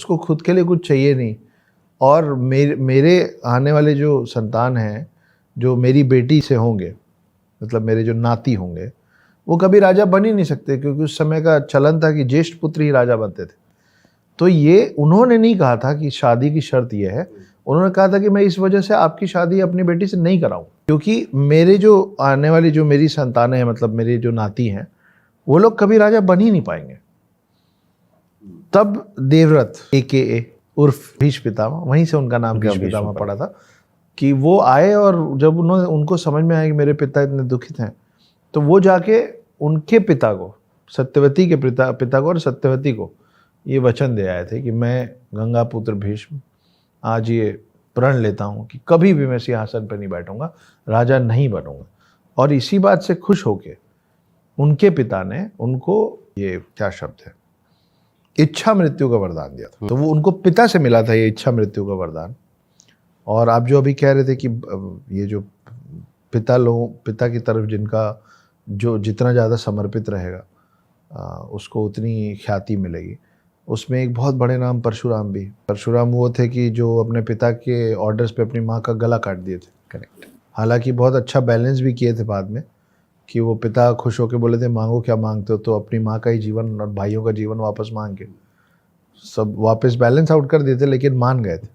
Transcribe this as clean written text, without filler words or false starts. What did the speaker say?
उसको खुद के लिए कुछ चाहिए नहीं। और मेरे आने वाले जो संतान हैं, जो मेरी बेटी से होंगे, मतलब मेरे जो नाती होंगे, वो कभी राजा बन ही नहीं सकते, क्योंकि उस समय का चलन था कि ज्येष्ठ पुत्र ही राजा बनते थे। तो ये उन्होंने नहीं कहा था कि शादी की शर्त ये है, उन्होंने कहा था कि मैं इस वजह से आपकी शादी अपनी बेटी से नहीं कराऊं, क्योंकि मेरे जो आने वाली जो मेरी संतानें हैं, मतलब मेरे जो नाती हैं, वो लोग कभी राजा बन ही नहीं पाएंगे। तब देवव्रत AKA उर्फ भीष्म पितामह, वहीं से उनका नाम भीष्म पितामह पड़ा था, कि वो आए और जब उनको समझ में आया कि मेरे पिता इतने दुखित हैं, तो वो जाके उनके पिता को, सत्यवती के पिता को और सत्यवती को ये वचन दे आए थे कि मैं गंगा पुत्र भीष्म आज ये प्रण लेता हूँ कि कभी भी मैं सिंहासन पर नहीं बैठूंगा, राजा नहीं बनूंगा। और इसी बात से खुश होके उनके पिता ने उनको ये क्या शब्द है, इच्छा मृत्यु का वरदान दिया था। तो वो उनको पिता से मिला था ये इच्छा मृत्यु का वरदान। और आप जो अभी कह रहे थे कि ये जो पिता की तरफ जिनका जो जितना ज़्यादा समर्पित रहेगा उसको उतनी ख्याति मिलेगी, उसमें एक बहुत बड़े नाम परशुराम भी। परशुराम वो थे कि जो अपने पिता के ऑर्डर्स पे अपनी माँ का गला काट दिए थे। करेक्ट। हालांकि बहुत अच्छा बैलेंस भी किए थे बाद में, कि वो पिता खुश होकर बोले थे मांगो क्या मांगते हो, तो अपनी माँ का ही जीवन और भाइयों का जीवन वापस मांग के सब वापस बैलेंस आउट कर दिए थे, लेकिन मान गए थे।